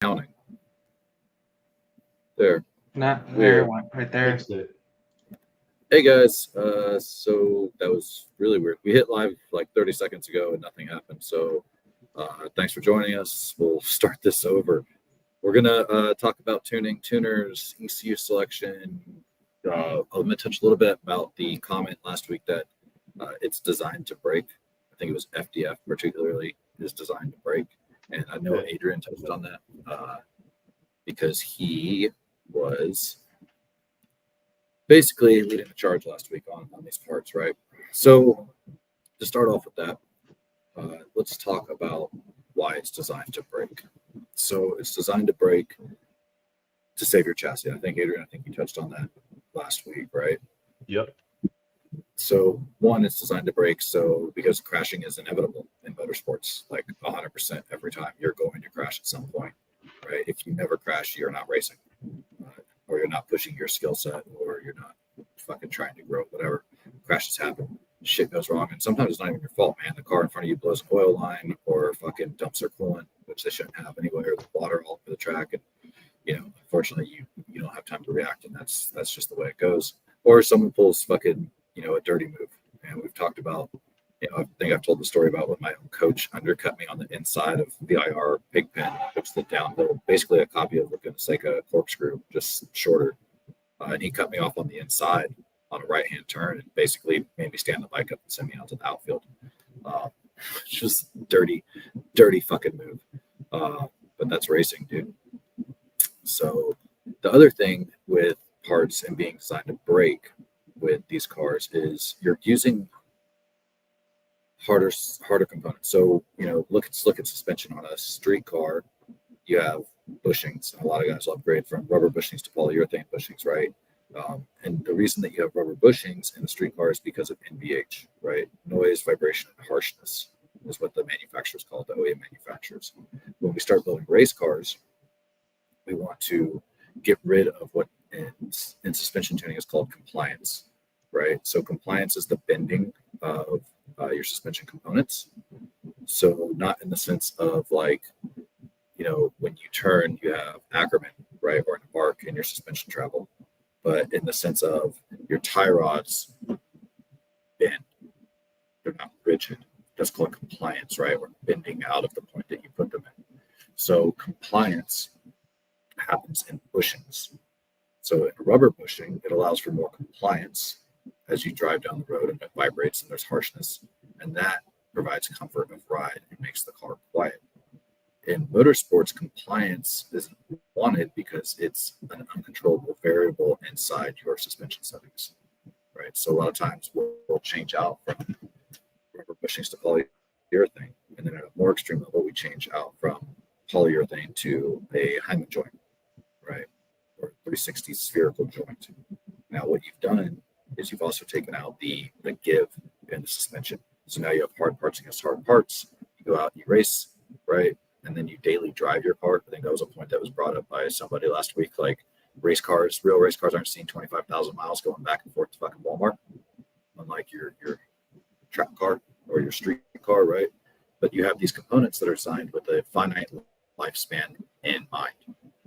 counting. There. Not there, Weird. one right there. Fixed it. Hey guys, so that was really weird. We hit live like 30 seconds ago and nothing happened. So thanks for joining us. We'll start this over. We're gonna talk about tuning, tuners, ECU selection. I'm gonna touch a little bit about the comment last week that it's designed to break. I think it was FDF particularly is designed to break, and I know Adrian touched on that because he was basically leading the charge last week on these parts, right? So to start off with that, let's talk about why it's designed to break. So it's designed to break to save your chassis. I think Adrian, you touched on that last week, right? Yep. So one, it's designed to break so because crashing is inevitable in motorsports, like 100% every time you're going to crash at some point, right? If you never crash, you're not racing, or you're not pushing your skill set, or you're not fucking trying to grow, whatever. Crashes happen, shit goes wrong, and sometimes it's not even your fault, man. The car in front of you blows an oil line, or fucking dumps their coolant, which they shouldn't have anyway, or the water all over the track, and unfortunately, you don't have time to react, and that's just the way it goes. Or someone pulls fucking a dirty move, and we've talked about. I think I've told the story about when my own coach undercut me on the inside of the IR pig pen, which is the downhill, basically a copy of looking like a corkscrew, just shorter. And he cut me off on the inside on a right-hand turn and basically made me stand the bike up and send me out to the outfield. Just dirty fucking move. But that's racing, dude. So the other thing with parts and being designed to break with these cars is you're using harder components. So let's look at suspension on a street car. You have bushings, and a lot of guys will upgrade from rubber bushings to polyurethane bushings, right? And the reason that you have rubber bushings in the street car is because of NVH, right? Noise, vibration, and harshness is what the manufacturers call it, the OEM manufacturers. When we start building race cars, we want to get rid of what in suspension tuning is called compliance, right? So compliance is the bending of your suspension components. So not in the sense of like, when you turn, you have Ackerman, right, or an arc in your suspension travel, but in the sense of your tie rods bend. They're not rigid. That's called compliance, right? Or bending out of the point that you put them in. So compliance happens in bushings. So in a rubber bushing, it allows for more compliance as you drive down the road, and it vibrates and there's harshness, and that provides comfort of ride and makes the car quiet. In motorsports, compliance isn't wanted because it's an uncontrollable variable inside your suspension settings, right? So a lot of times we'll change out from rubber bushings to polyurethane, and then at a more extreme level, we change out from polyurethane to a Hyman joint, right, or 360 spherical joint. Now, what you've done is you've also taken out the give in the suspension. So now you have hard parts against hard parts. You go out and you race, right? And then you daily drive your car. I think that was a point that was brought up by somebody last week. Like real race cars aren't seeing 25,000 miles going back and forth to fucking Walmart, unlike your track car or your street car, right? But you have these components that are designed with a finite lifespan in mind,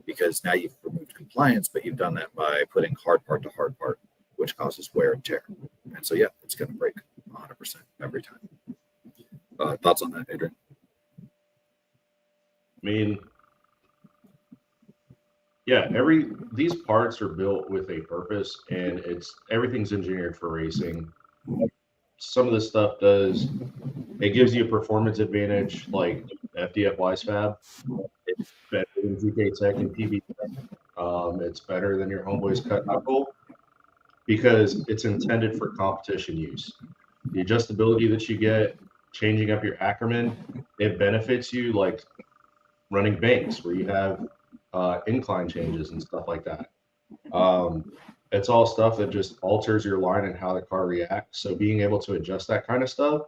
because now you've removed compliance, but you've done that by putting hard part to hard part, which causes wear and tear. And so, yeah, it's going to break 100% every time. Thoughts on that, Adrian? I mean, yeah, these parts are built with a purpose, and everything's engineered for racing. Some of this stuff it gives you a performance advantage, like FDF WiseFab. It's better than GK Tech and PB. It's better than your homeboy's cut knuckle because it's intended for competition use. The adjustability that you get, changing up your Ackerman, it benefits you like running banks where you have incline changes and stuff like that. It's all stuff that just alters your line and how the car reacts. So being able to adjust that kind of stuff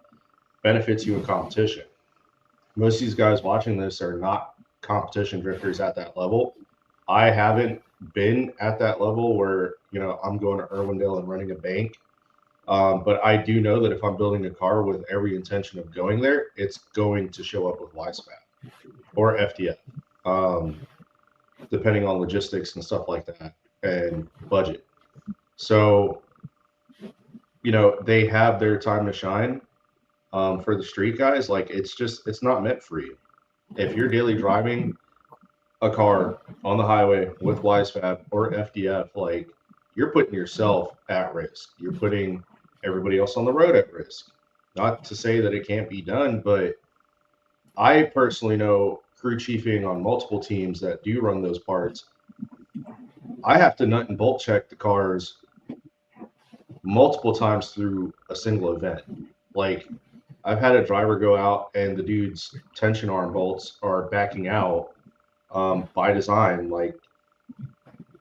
benefits you in competition. Most of these guys watching this are not competition drifters at that level. I haven't been at that level where, I'm going to Irwindale and running a bank. But I do know that if I'm building a car with every intention of going there, it's going to show up with WiseFab or FDF. depending on logistics and stuff like that and budget. So, they have their time to shine. For the street guys, like it's not meant for you. If you're daily driving a car on the highway with WiseFab or FDF, like you're putting yourself at risk. You're putting everybody else on the road at risk. Not to say that it can't be done, but I personally know crew chiefing on multiple teams that do run those parts. I have to nut and bolt check the cars multiple times through a single event. Like I've had a driver go out and the dude's tension arm bolts are backing out by design, like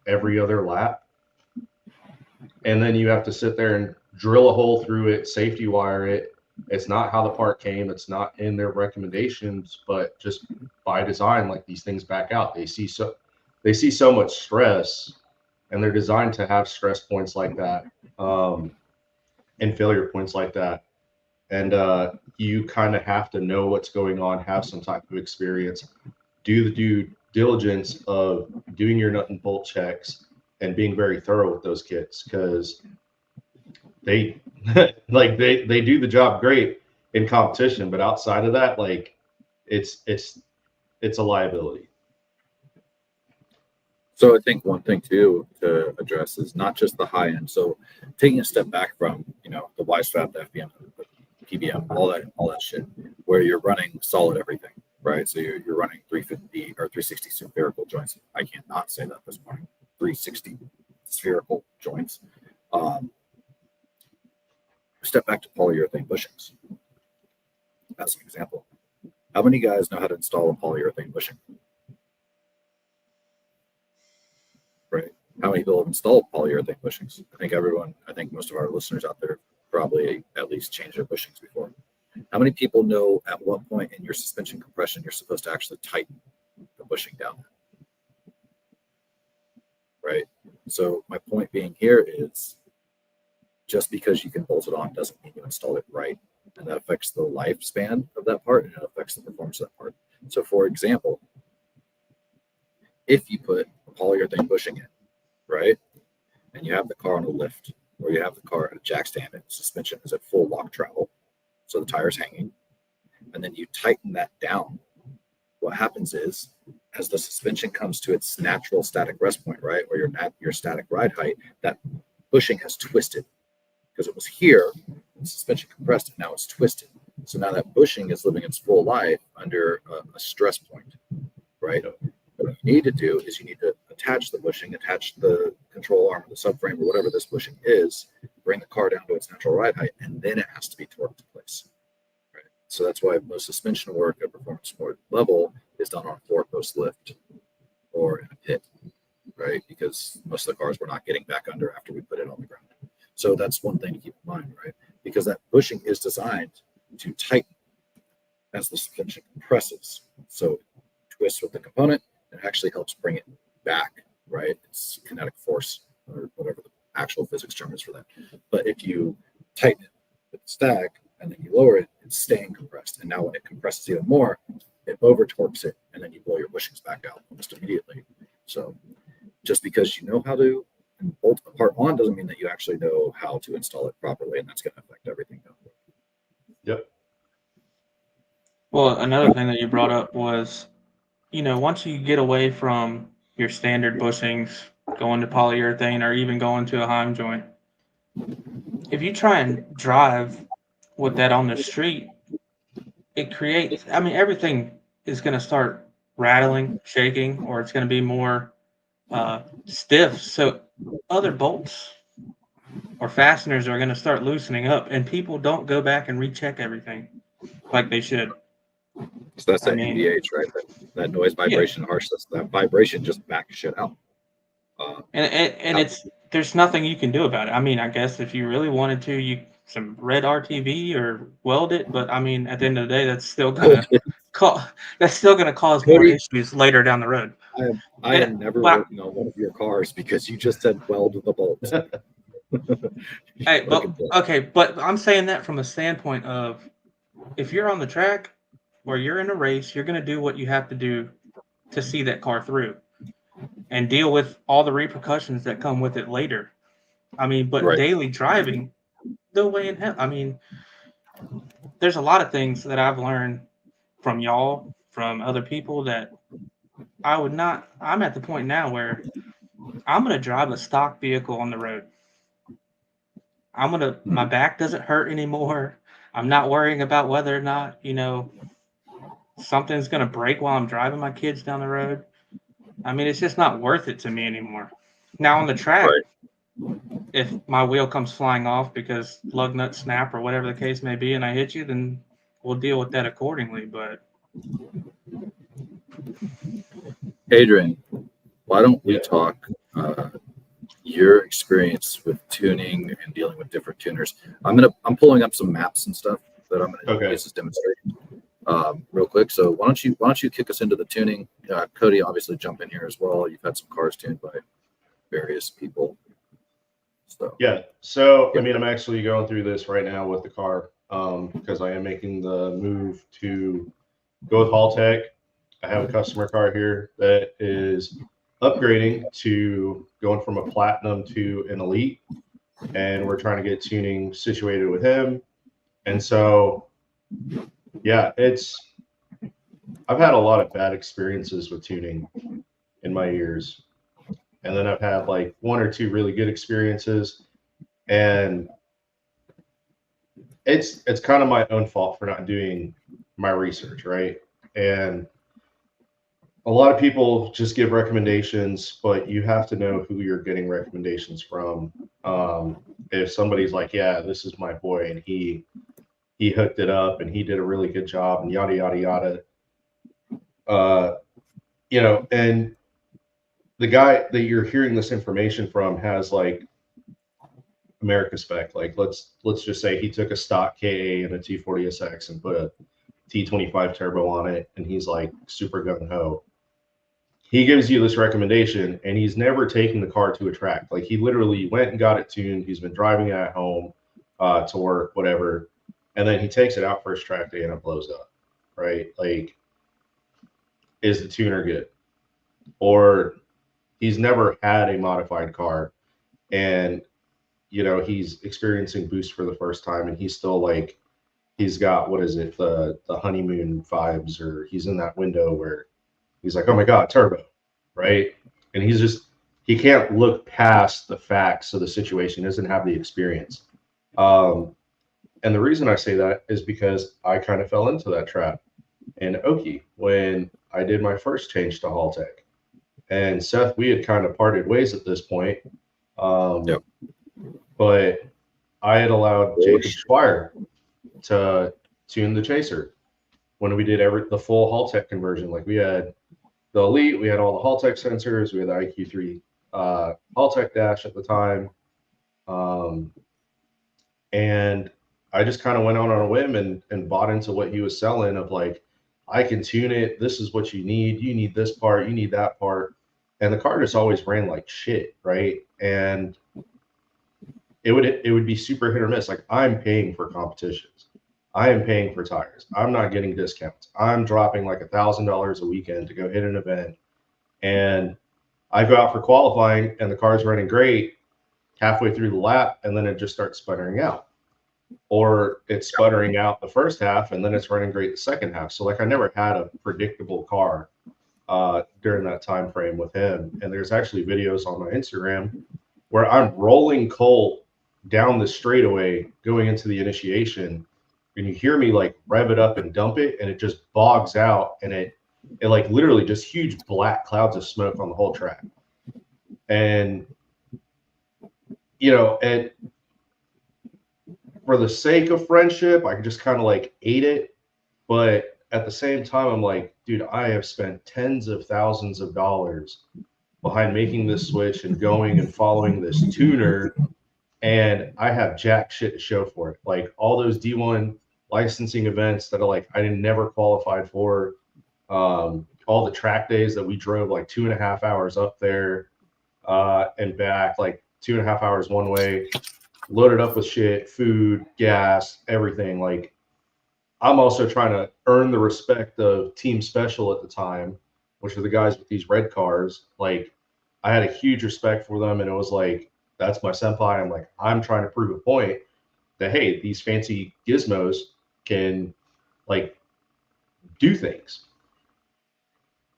every other lap. And then you have to sit there and drill a hole through it, safety wire it. It's not how the part came. It's not in their recommendations, but just by design, like these things back out. They see so much stress, and they're designed to have stress points like that, and failure points like that. And you kind of have to know what's going on, have some type of experience, do the due diligence of doing your nut and bolt checks and being very thorough with those kits, because they they do the job great in competition, but outside of that, like it's a liability. So I think one thing too to address is not just the high end. So taking a step back from the WiseFab, the FBM, the PBM, all that shit, where you're running solid everything, right? So you're running 350 or 360 spherical joints. I can't not say that this morning. 360 spherical joints. Step back to polyurethane bushings. As an example, how many guys know how to install a polyurethane bushing? Right? How many people have installed polyurethane bushings? I think most of our listeners out there probably at least changed their bushings before. How many people know at what point in your suspension compression you're supposed to actually tighten the bushing down? Right? So my point being here is just because you can bolt it on doesn't mean you install it right. And that affects the lifespan of that part, and it affects the performance of that part. So for example, if you put a polyurethane bushing in, right, and you have the car on a lift, or you have the car at a jack stand and suspension is at full lock travel, so the tire's hanging, and then you tighten that down, what happens is, as the suspension comes to its natural static rest point, right, or your static ride height, that bushing has twisted because it was here, the suspension compressed, and now it's twisted. So now that bushing is living its full life under a stress point, right? What you need to do is you need to attach the bushing, attach the control arm, the subframe, or whatever this bushing is, bring the car down to its natural ride height, and then it has to be torqued to place. Right? So that's why most suspension work at performance sport level is done on a 4-post lift or in a pit, right? Because most of the cars we're not getting back under after we put it on the ground. So that's one thing to keep in mind, right? Because that bushing is designed to tighten as the suspension compresses. So it twists with the component, and it actually helps bring it back, right? It's kinetic force or whatever the actual physics term is for that. But if you tighten it with the stack and then you lower it, it's staying compressed. And now when it compresses even more, it over torques it, and then you blow your bushings back out almost immediately. So just because you know how to bolt a part on doesn't mean that you actually know how to install it properly, and that's going to affect everything down the road. Yep. Well, another thing that you brought up was, once you get away from your standard bushings, going to polyurethane or even going to a Heim joint, if you try and drive with that on the street, it creates, everything is going to start rattling, shaking, or it's going to be more stiff. So other bolts or fasteners are going to start loosening up, and people don't go back and recheck everything like they should. So that's that NVH, right? That noise, vibration, harshness. That vibration just backs shit out. And there's nothing you can do about it. I guess if you really wanted to, some red RTV or weld it, but at the end of the day, that's still gonna cause more issues later down the road. I am never working on one of your cars because you just said weld the bolts. Hey, but I'm saying that from a standpoint of, if you're on the track or you're in a race, you're going to do what you have to do to see that car through. and deal with all the repercussions that come with it later. I mean, but Right. daily driving, no way in hell. I mean, there's a lot of things that I've learned from y'all, from other people that I would not. I'm at the point now where I'm going to drive a stock vehicle on the road. My back doesn't hurt anymore. I'm not worrying about whether or not, something's going to break while I'm driving my kids down the road. I mean, it's just not worth it to me anymore. Now on the track, if my wheel comes flying off because lug nut snap or whatever the case may be, and I hit you, then we'll deal with that accordingly. But Adrian, why don't we Yeah. talk your experience with tuning and dealing with different tuners? I'm pulling up some maps and stuff that I'm gonna use as demonstration real quick. So why don't you kick us into the tuning? Cody, obviously jump in here as well. You've had some cars tuned by various people. So I mean, I'm actually going through this right now with the car because I am making the move to go with Haltech. I have a customer car here that is upgrading to going from a platinum to an elite, and we're trying to get tuning situated with him. And so, yeah, I've had a lot of bad experiences with tuning in my years, and then I've had like one or two really good experiences, and it's kind of my own fault for not doing my research, right? And a lot of people just give recommendations, but you have to know who you're getting recommendations from. If somebody's like, yeah, this is my boy, and he hooked it up and he did a really good job and yada, yada, yada, and the guy that you're hearing this information from has like America spec. Like, let's just say he took a stock KA and a T40SX and put a T25 turbo on it, and he's like super gung ho. He gives you this recommendation, and he's never taken the car to a track. Like, he literally went and got it tuned. He's been driving it at home to work, whatever, and then he takes it out for his track day and it blows up, right? Like, is the tuner good? Or he's never had a modified car, and he's experiencing boost for the first time, and he's still like, he's got, what is it, the honeymoon vibes, or he's in that window where he's like, oh my God, turbo, right? And he can't look past the facts of the situation, he doesn't have the experience. And the reason I say that is because I kind of fell into that trap in Oki when I did my first change to Haltech. And Seth, we had kind of parted ways at this point. But I had allowed Jacob Squire to tune the Chaser when we did the full Haltech conversion. Like, we had the Elite, we had all the Haltech sensors, we had the IQ3 Haltech dash at the time. And I just kind of went out on a whim and bought into what he was selling of like, I can tune it. This is what you need this part, you need that part. And the car just always ran like shit, right? And it would be super hit or miss. Like, I'm paying for competitions. I am paying for tires. I'm not getting discounts. I'm dropping like $1,000 a weekend to go hit an event. And I go out for qualifying and the car's running great halfway through the lap, and then it just starts sputtering out. Or it's sputtering out the first half and then it's running great the second half. So like, I never had a predictable car during that time frame with him. And there's actually videos on my Instagram where I'm rolling Colt down the straightaway going into the initiation, and you hear me like rev it up and dump it, and it just bogs out, and it like literally just huge black clouds of smoke on the whole track. And and for the sake of friendship, I just kind of like ate it. But at the same time, I'm like, dude, I have spent tens of thousands of dollars behind making this switch and going and following this tuner, and I have jack shit to show for it. Like, all those D1 licensing events that are like, I never qualified for, all the track days that we drove like 2.5 hours up there and back, like 2.5 hours one way, loaded up with shit, food, gas, everything. Like, I'm also trying to earn the respect of Team Special at the time, which are the guys with these red cars. Like, I had a huge respect for them, and it was like, that's my senpai. I'm like, I'm trying to prove a point that, hey, these fancy gizmos can like do things.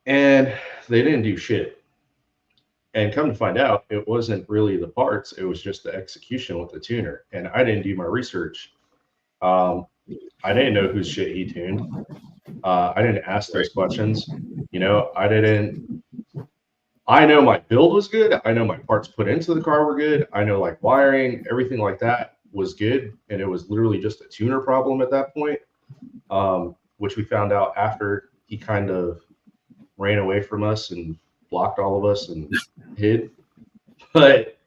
And they didn't do shit. And come to find out, it wasn't really the parts, it was just the execution with the tuner. And I didn't do my research. I didn't know whose shit he tuned. I didn't ask those questions. You know, I know my build was good. I know my parts put into the car were good. I know like wiring, everything like that was good. And it was literally just a tuner problem at that point, which we found out after he kind of ran away from us and blocked all of us and hid. But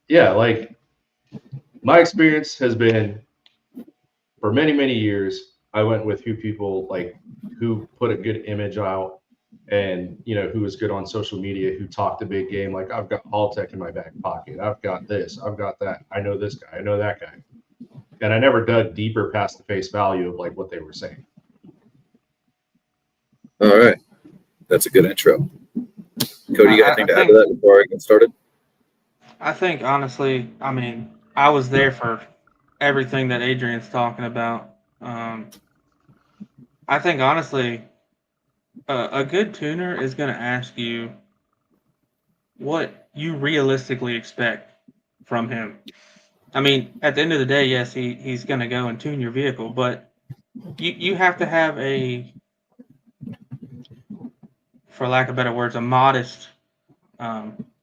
yeah, like my experience has been for many, many years, I went with who put a good image out and, you know, who was good on social media, who talked a big game. Like, I've got Haltech in my back pocket. I've got this. I've got that. I know this guy. I know that guy. And I never dug deeper past the face value of like what they were saying. All right. That's a good intro. Cody, you got anything to add to that before I get started? I think honestly, I mean, I was there for everything that Adrian's talking about. I think honestly, a good tuner is going to ask you what you realistically expect from him. I mean, at the end of the day, yes, he's going to go and tune your vehicle, but you have to have for lack of better words, a modest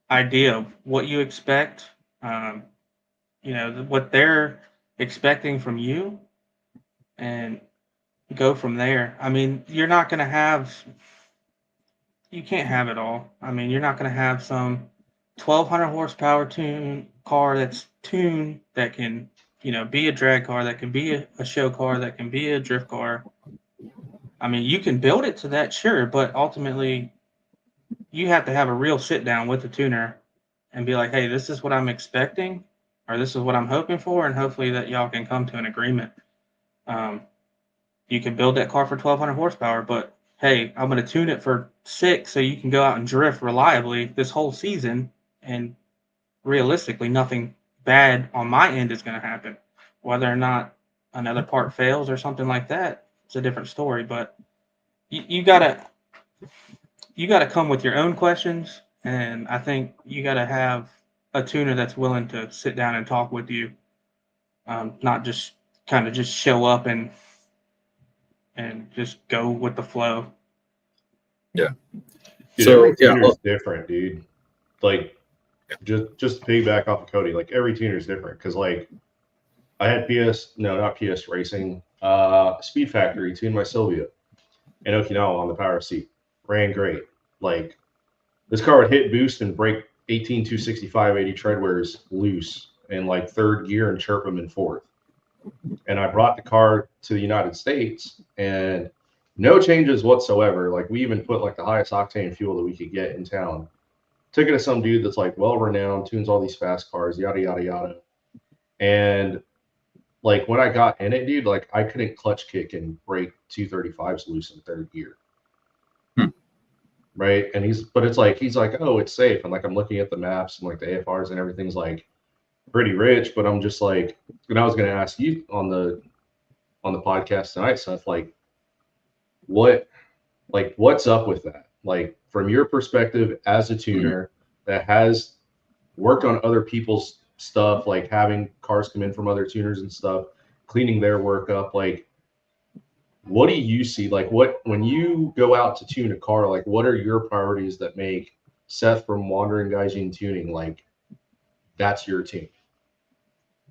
idea of what you expect, you know, what they're expecting from you, and go from there. I mean, you can't have it all. I mean, you're not going to have some 1200 horsepower car that's tuned that can, you know, be a drag car, that can be a show car, that can be a drift car. I mean, you can build it to that, sure, but ultimately you have to have a real sit down with the tuner and be like, hey, this is what I'm expecting, or this is what I'm hoping for, and hopefully that y'all can come to an agreement. You can build that car for 1200 horsepower, but hey, I'm going to tune it for 6 so you can go out and drift reliably this whole season, and realistically, nothing bad on my end is going to happen. Whether or not another part fails or something like that, it's a different story. But you gotta come with your own questions, and I think you gotta have a tuner that's willing to sit down and talk with you, not just kind of just show up and just go with the flow. Yeah. Dude, every tuner is different, dude. Like, just to piggyback off of Cody, like every tuner is different. Because like, I had not PS Racing, Speed Factory tuned my Silvia in Okinawa on the power seat. Ran great. Like, this car would hit boost and break 18 265 80 treadwears loose in like third gear and chirp them in fourth. And I brought the car to the United States and no changes whatsoever. Like, we even put like the highest octane fuel that we could get in town. Took it to some dude that's like well renowned, tunes all these fast cars, yada yada yada. And like, when I got in it, dude, like I couldn't clutch kick and break 235s loose in third gear. Right. And he's like, oh, it's safe. And like, I'm looking at the maps and like the AFRs and everything's like pretty rich. But I'm just like, and I was going to ask you on the podcast tonight, Seth, like, what's up with that? Like, from your perspective as a tuner that has worked on other people's stuff, like having cars come in from other tuners and stuff, cleaning their work up, like, what do you see? Like, when you go out to tune a car, like, what are your priorities that make Seth from Wandering Gaijin Tuning, like, that's your team?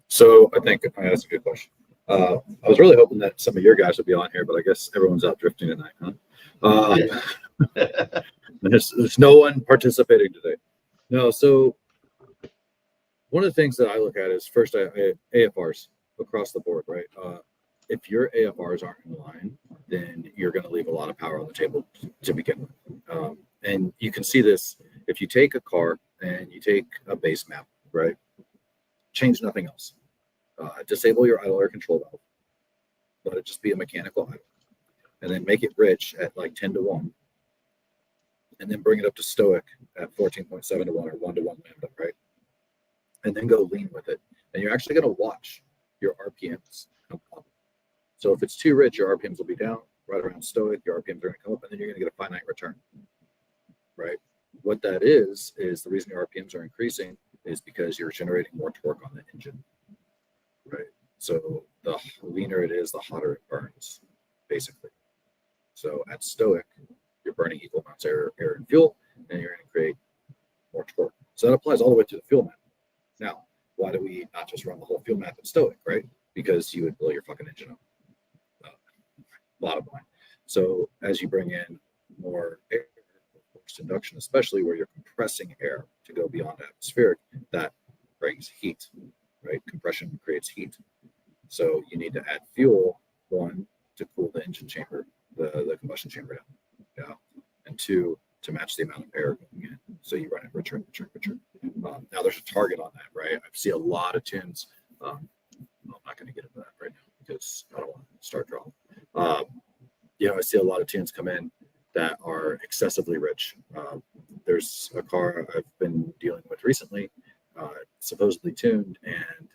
So I think that's a good question. I was really hoping that some of your guys would be on here, but I guess everyone's out drifting tonight, huh? There's no one participating today. No, so one of the things that I look at is first AFRs across the board, right? If your AFRs aren't in line, then you're going to leave a lot of power on the table to begin with. And you can see this if you take a car and you take a base map, right? Change nothing else. Disable your idle air control valve. Let it just be a mechanical idle. And then make it rich at like 10 to 1. and then bring it up to stoic at 14.7 to 1 or 1 to 1 lambda, right? And then go lean with it. And you're actually going to watch your RPMs come up. So if it's too rich, your RPMs will be down. Right around stoic, your RPMs are going to come up, and then you're going to get a finite return, right? What that is the reason your RPMs are increasing is because you're generating more torque on the engine, right? So the leaner it is, the hotter it burns, basically. So at stoic, you're burning equal amounts of air and fuel, and you're going to create more torque. So that applies all the way to the fuel map. Now, why do we not just run the whole fuel map at stoic, right? Because you would blow your fucking engine up. Bottom line. So as you bring in more air, forced induction, especially where you're compressing air to go beyond atmospheric, that brings heat, right? Compression creates heat. So you need to add fuel, one, to cool the engine chamber, the combustion chamber down, yeah, and two, to match the amount of air going in. So you run it richer and richer and richer. Now there's a target on that, right? I see a lot of tunes. I'm not going to get into that right now because I don't want to start drawing. I see a lot of tunes come in that are excessively rich. There's a car I've been dealing with recently, supposedly tuned, and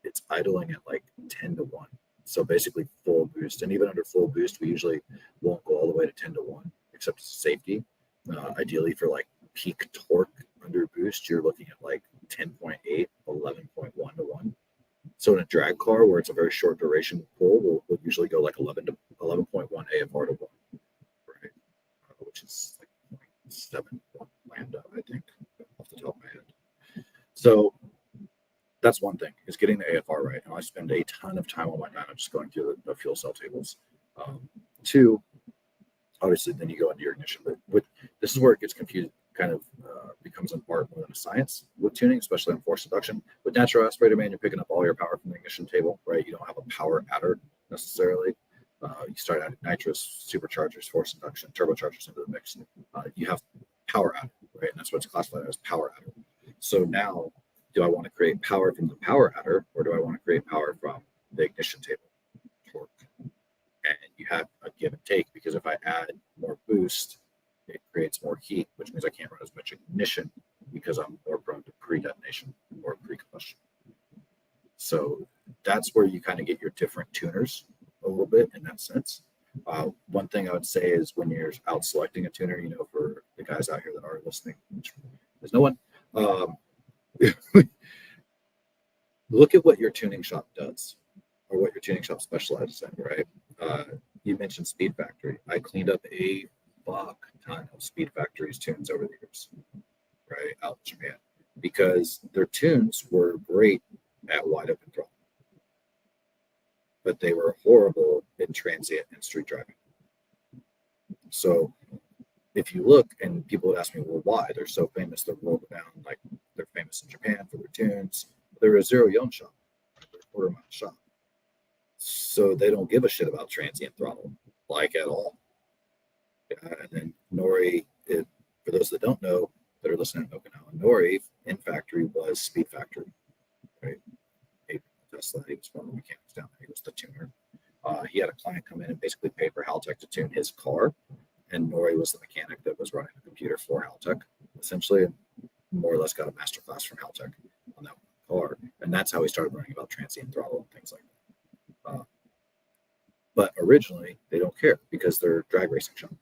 it's idling at like 10 to 1. So basically full boost. And even under full boost, we usually won't go all the way to 10 to 1, except safety. Ideally for like peak torque under boost, you're looking at like 10.8, 11.1 to 1. So in a drag car where it's a very short duration pull, we'll usually go like 11 to 11.1 AFR to 1, right? Which is like 0.71 lambda, I think, off the top of my head. So that's one thing, is getting the AFR right. And I spend a ton of time on my dyno just going through the fuel cell tables. Two, obviously, then you go into your ignition. But this is where it gets confused, kind of becomes an art more than a science with tuning, especially on forced induction. With natural aspirator, man, you're picking up all your power from the ignition table, right? You don't have a power adder necessarily. You start adding nitrous, superchargers, forced induction, turbochargers into the mix. You have power adder, right? And that's what's classified as power adder. So now, do I want to create power from the power adder, or do I want to create power from the ignition table torque? And you have a give and take, because if I add more boost, it creates more heat, which means I can't run as much ignition because I'm more prone to pre-detonation or pre-combustion. So that's where you kind of get your different tuners a little bit in that sense. One thing I would say is when you're out selecting a tuner, for the guys out here that are listening, which there's no one, look at what your tuning shop does, or what your tuning shop specializes in, right? You mentioned Speed Factory. I cleaned up a fuck ton of Speed Factory's tunes over the years, right, out in Japan, because their tunes were great at wide open throttle, but they were horrible in transient and street driving. So if you look, and people would ask me, well, why? They're so famous, they're world renowned, like they're famous in Japan for their tunes. They're a zero yon shop, they're a quarter mile shop. So they don't give a shit about transient throttle, like at all. And then Nori, for those that don't know, that are listening to Okinawa, Nori in factory was Speed Factory, right? Tesla, he was one of the mechanics down there. He was the tuner. He had a client come in and basically pay for Haltech to tune his car, and Nori was the mechanic that was running the computer for Haltech, essentially, and more or less got a master class from Haltech on that car. And that's how he started learning about transient throttle and things like that. But originally, they don't care because they're drag racing shop.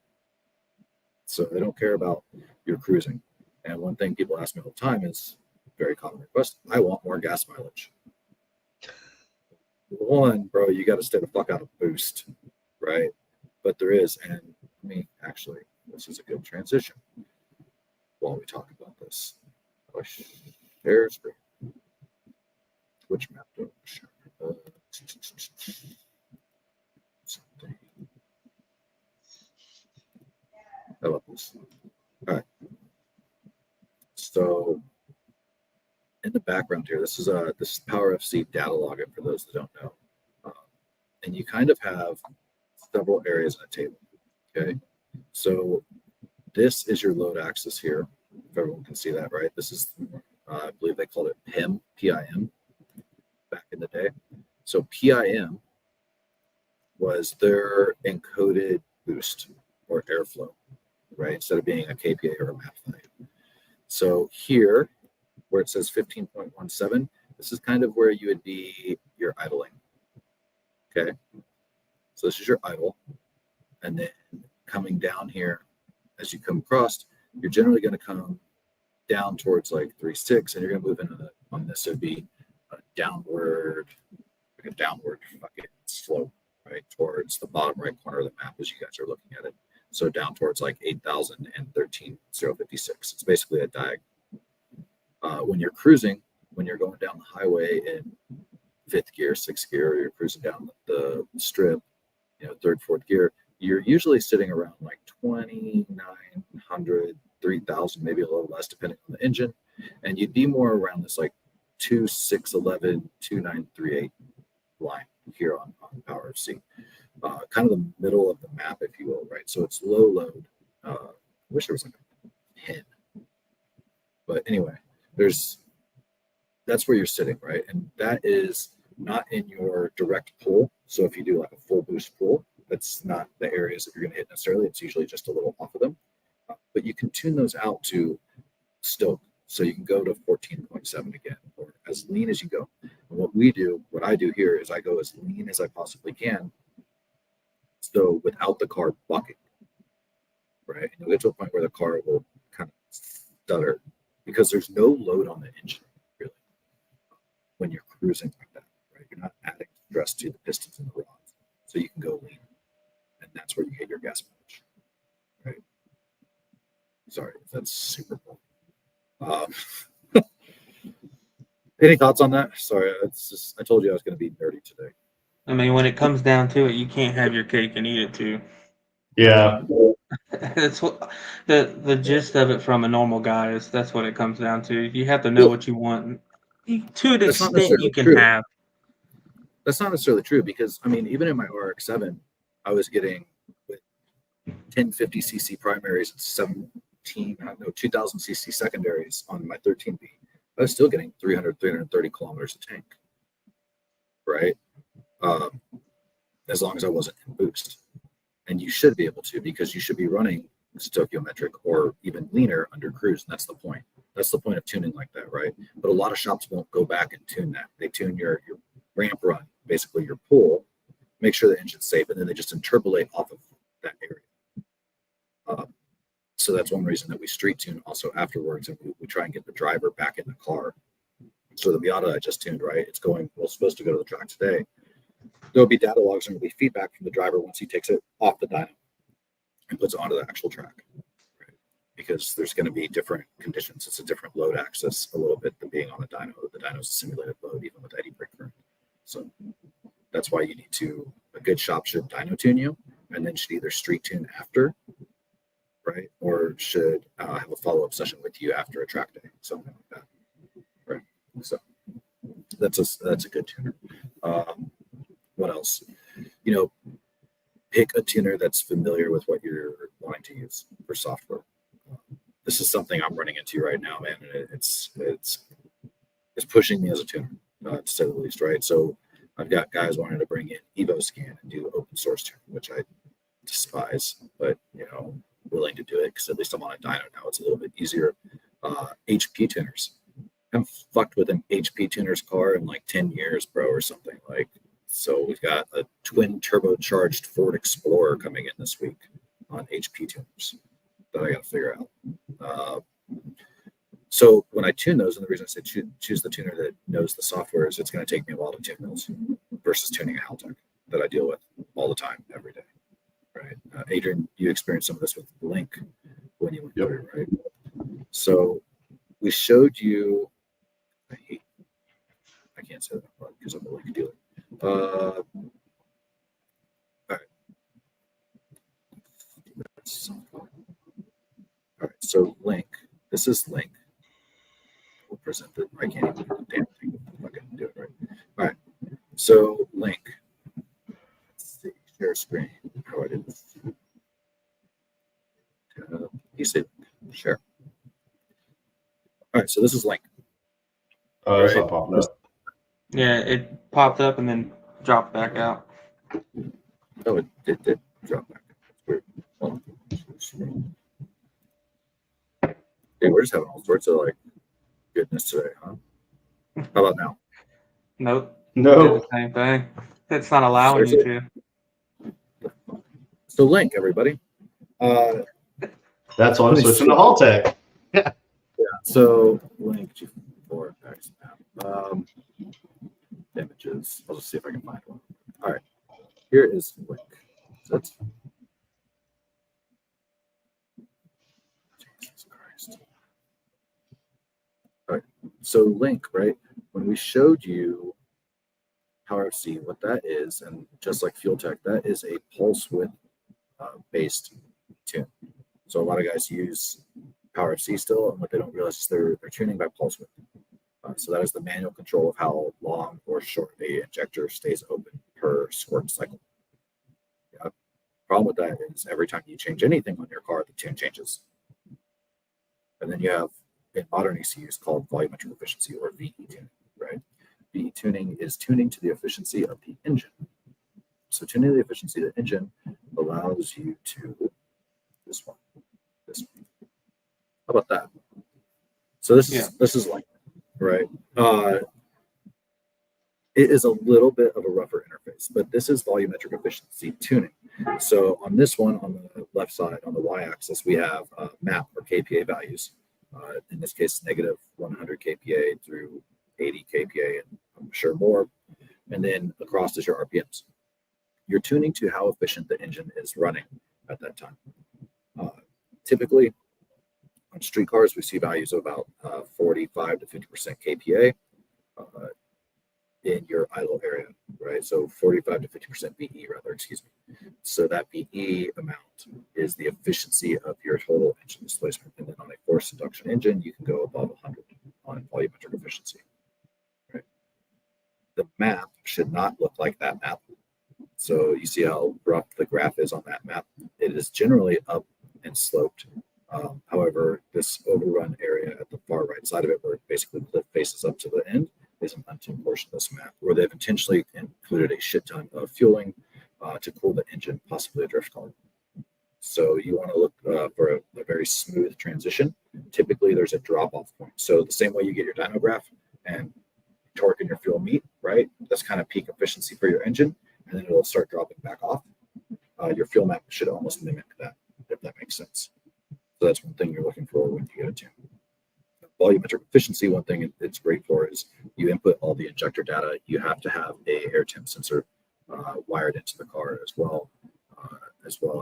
So they don't care about your cruising. And one thing people ask me all the time is, very common request, I want more gas mileage. One, bro, you got to stay the fuck out of boost, right? But there is, and actually, this is a good transition while we talk about this. I'll share screen. Which map do I share? Something. I love this. All right. So in the background here, this is Power FC data login for those that don't know. And you kind of have several areas in a table. Okay. So this is your load axis here. If everyone can see that, right? This is, I believe they called it PIM, PIM back in the day. So PIM was their encoded boost or airflow. right? Instead of being a KPA or a map value. So here, where it says 15.17, this is kind of where you would be your idling. Okay. So this is your idle. And then coming down here, as you come across, you're generally going to come down towards like 3.6, and you're going to move into on this. It'd be a downward fucking slope, right, towards the bottom right corner of the map as you guys are looking at it. So down towards like 8,000 and 13,056. It's basically a diagonal. When you're cruising, when you're going down the highway in fifth gear, sixth gear, or you're cruising down the strip, third, fourth gear, you're usually sitting around like 2,900, 3,000, maybe a little less depending on the engine. And you'd be more around this like 2,611, 2,938 line here on Power FC. Kind of the middle of the map, if you will, right? So it's low load. I wish there was like a pin. But anyway, that's where you're sitting, right? And that is not in your direct pull. So if you do like a full boost pull, that's not the areas that you're going to hit necessarily. It's usually just a little off of them. But you can tune those out to stoke. So you can go to 14.7 again, or as lean as you go. And what I do here is I go as lean as I possibly can. So without the car bucking, right? And you'll get to a point where the car will kind of stutter because there's no load on the engine, really, when you're cruising like that, right? You're not adding stress to the pistons and the rods. So you can go lean. And that's where you get your gas mileage, right? Sorry if that's super cool. Any thoughts on that? Sorry, I told you I was going to be nerdy today. I mean, when it comes down to it, you can't have your cake and eat it too. Yeah. That's what the gist of it from a normal guy is. That's what it comes down to. You have to know what you want. To an That's not extent, necessarily you can true. have. That's not necessarily true because, I mean, even in my RX-7, I was getting with 1050cc primaries and 2000cc secondaries on my 13B. I was still getting 330 kilometers a tank, right? As long as I wasn't in boost. And you should be able to, because you should be running stoichiometric or even leaner under cruise. And that's the point. That's the point of tuning like that, right? But a lot of shops won't go back and tune that. They tune your ramp run, basically your pull, make sure the engine's safe, and then they just interpolate off of that area. So that's one reason that we street tune also afterwards, and we try and get the driver back in the car. So the Miata I just tuned, right? It's supposed to go to the track today. There'll be data logs and there'll be feedback from the driver once he takes it off the dyno and puts it onto the actual track, right? Because there's going to be different conditions. It's a different load axis a little bit than being on a dyno. The dyno is a simulated load, even with eddy brake current. So that's why you need a good shop should dyno tune you, and then should either street tune after, right? Or should have a follow-up session with you after a track day, something like that, right? So that's a good tuner. What else? Pick a tuner that's familiar with what you're wanting to use for software. This is something I'm running into right now, man. And it's pushing me as a tuner, to say the least, right? So I've got guys wanting to bring in EvoScan and do open source tuning, which I despise, but willing to do it because at least I'm on a dyno now. It's a little bit easier. HP tuners. I haven't fucked with an HP tuner's car in like 10 years, bro, or something like. So we've got a twin turbocharged Ford Explorer coming in this week on HP tuners that I got to figure out. So when I tune those, and the reason I say choose the tuner that knows the software is it's going to take me a while to tune those versus tuning a Haltech that I deal with all the time, every day. Right, Adrian, you experienced some of this with Link when you went through, right? So we showed you. I can't say that because I'm a Link dealer. All right. All right. So Link. This is Link. We'll present it. I can't even do the damn thing. I'm going to do it right. All right. So Link. Let's see. Share screen. How I did this. You said share. All right. So this is Link. It's not popping up. Yeah, it popped up and then dropped back out. Oh, it did drop back. That's weird. Well, Hey, we're just having all sorts of like goodness today, huh? How about now? Nope. Did No. the same thing. It's not allowing you Seriously? to. So Link, everybody. That's why I'm Let me switching to see. Haltech. So Link G4 X map. Images. I'll just see if I can find one. All right. Here is Link. So that's Jesus Christ. All right. So Link, right? When we showed you Power FC, what that is, and just like Fuel Tech, that is a pulse width based tune. So a lot of guys use Power FC still, and what they don't realize is they're tuning by pulse width. So that is the manual control of how long or short a injector stays open per squirt cycle. Yeah. Problem with that is every time you change anything on your car, the tune changes. And then you have in modern ECUs called volumetric efficiency or VE tuning, right? VE tuning is tuning to the efficiency of the engine. So tuning the efficiency of the engine allows you to this one. How about that? So this is like right. It is a little bit of a rougher interface, but this is volumetric efficiency tuning. So on this one, on the left side, on the y-axis, we have map or KPA values. In this case, negative 100 kPa through 80 kPa, and I'm sure more. And then across is your RPMs. You're tuning to how efficient the engine is running at that time. Typically, on street cars, we see values of about 45 to 50% kPa. In your idle area, right? So 45 to 50% VE, rather, excuse me. So that VE amount is the efficiency of your total engine displacement. And then on a forced induction engine, you can go above 100 on volumetric efficiency, right? The map should not look like that map. So you see how rough the graph is on that map. It is generally up and sloped. However, this overrun area at the far right side of it, where it basically cliff faces up to the end, is an untuned portion of this map, where they've intentionally included a shit ton of fueling to cool the engine, possibly a drift car. So you want to look for a very smooth transition. Typically, there's a drop-off point. So the same way you get your dyno graph and torque and your fuel meet, right? That's kind of peak efficiency for your engine, and then it'll start dropping back off. Your fuel map should almost mimic that, if that makes sense. So that's one thing you're looking for when you get a tune. Volumetric efficiency, one thing it's great for is you input all the injector data. You have to have a air temp sensor wired into the car as well